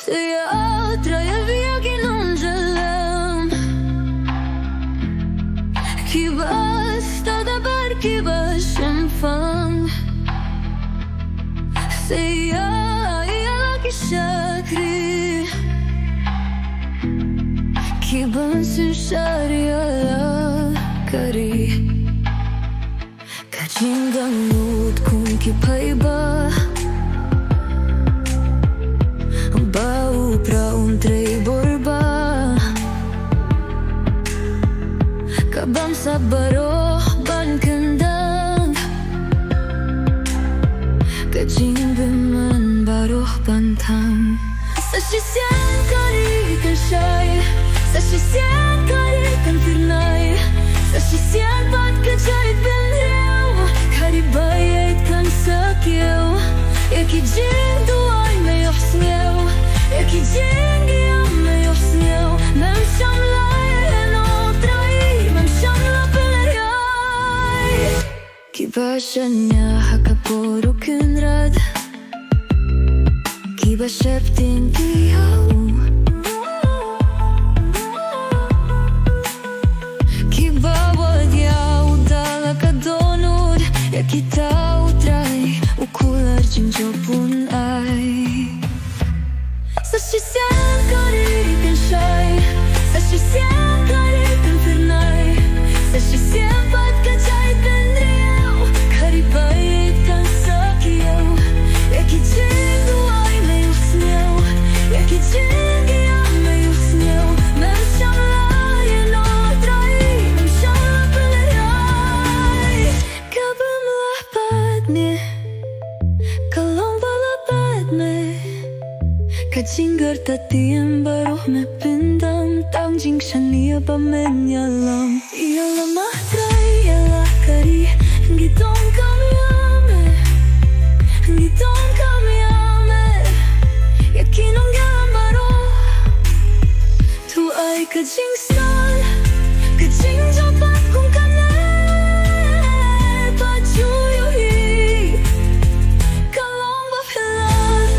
Se ja traja via ki non gjelëm Ki basta da bar ki bashëm fang Se ja ki shakri Ki bën sy sharja la kari Ka qinga nut kun ki pajba Ba u pra unë trej borba Ka bëm sa baro ban këndang Ka qinga më baro ban tang Sa shisjen kari kën shaj Sa shisjen kari kën firnaj Sa shisjen pat kën qajt bën reu Kari bajajt kën sëkjeu E ki gjin duaj me johsnjeu E ki gjin gjam me johsnjeu Me më shamla e në traj Me më shamla pëllerjaj Ki bashë një haka poru kënrad Ki ba sheptin ti jau Ki ba wadjau dala ka donur Ja ki ta u traj U kullar që në gjopun aj Sa shisjen kari kën shaj Sa shisjen kari kën firnaj Sa shisjen pat ka qajt bën reu Kari bajit kën sëkjeu E ki qin duaj me jusnjeu E ki qin gjam me jusnjeu Me më shamla e në traj Me më shamla pëllerjaj Ka bëm lapat me Ka lomba lapat me Ka qingër të ti e mbaroh me pindam Tam gjing shania pa me një lam Jalla ma traj, jalla kari Ngiton kam jame Ngiton kam jame Ja kinon nga mbaroh Tu aj ka gjing sal Ka gjing gjopat kun ka ne Pa gjuju hi Ka lomba fillat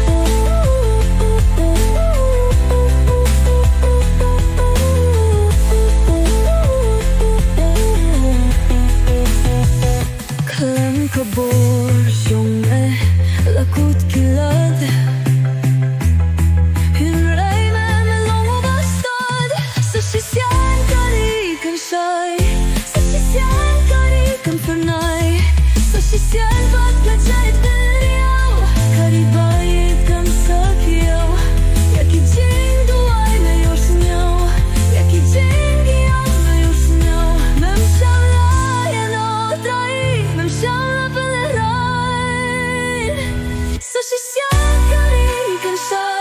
Klem ka bor shumë Lakut kilad Hynrej me longu bastad Sa shisjen kari kën shaj Sa shisjen kari kën fërnaj Sa shisjen pat ka qajt bën rjau Kari bajit kën sëkjeu Ja ki gjin duaj me joshnjeu Ja ki gjin gjam me joshnjeu Me më shamla e në traj Me më shamla pëlleraj Sa shisjen kari kën shaj